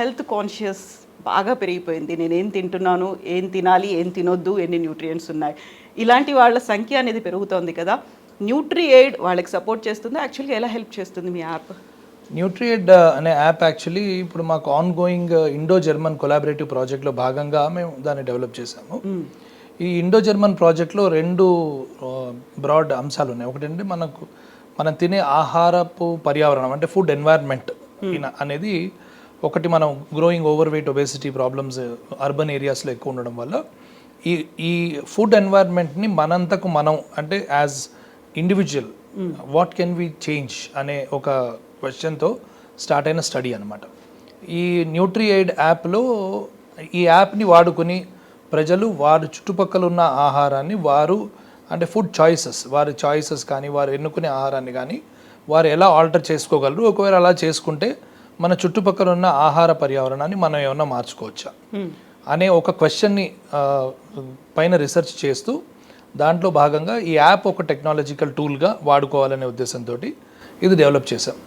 Health conscious బాగా పెరిగిపోయింది. నేనేం తింటున్నాను, ఏం తినాలి, ఏం తినొద్దు, ఎన్ని న్యూట్రియంట్స్ ఉన్నాయి, ఇలాంటి వాళ్ళ సంఖ్య అనేది పెరుగుతోంది కదా. న్యూట్రీ ఎయిడ్ వాళ్ళకి సపోర్ట్ చేస్తుందా? యాక్చువల్గా ఎలా హెల్ప్ చేస్తుంది మీ యాప్? న్యూట్రిఎడ్ అనే యాప్ యాక్చువల్లీ ఇప్పుడు మాకు on going Indo German collaborative ప్రాజెక్ట్లో భాగంగా మేము దాన్ని డెవలప్ చేసాము. ఈ ఇండో జర్మన్ ప్రాజెక్ట్లో 2 బ్రాడ్ అంశాలు ఉన్నాయి. ఒకటంటే మనం తినే ఆహారపు పర్యావరణం అంటే ఫుడ్ ఎన్వైర్న్మెంట్ అనేది ఒకటి. మనం growing over weight obesity problems urban ఏరియాస్లో ఎక్కువ ఉండడం వల్ల ఈ ఫుడ్ ఎన్వైర్న్మెంట్ని మనంతకు మనం అంటే as individual what can we change అనే ఒక క్వశ్చన్తో స్టార్ట్ అయిన స్టడీ అనమాట. ఈ న్యూట్రీ ఎయిడ్ యాప్లో ఈ యాప్ని వాడుకొని ప్రజలు వారి చుట్టుపక్కల ఉన్న ఆహారాన్ని వారు అంటే ఫుడ్ చాయిసెస్, వారి చాయిసెస్ కానీ వారు ఎన్నుకునే ఆహారాన్ని కానీ వారు ఎలా ఆల్టర్ చేసుకోగలరు, ఒకవేళ అలా చేసుకుంటే మన చుట్టుపక్కల ఉన్న ఆహార పర్యావరణాన్ని మనం ఏమన్నా మార్చుకోవచ్చా అనే ఒక క్వశ్చన్ని పైన రీసెర్చ్ చేస్తూ దాంట్లో భాగంగా ఈ యాప్ ఒక టెక్నాలజికల్ టూల్గా వాడుకోవాలనే ఉద్దేశంతో ఇది డెవలప్ చేశాం.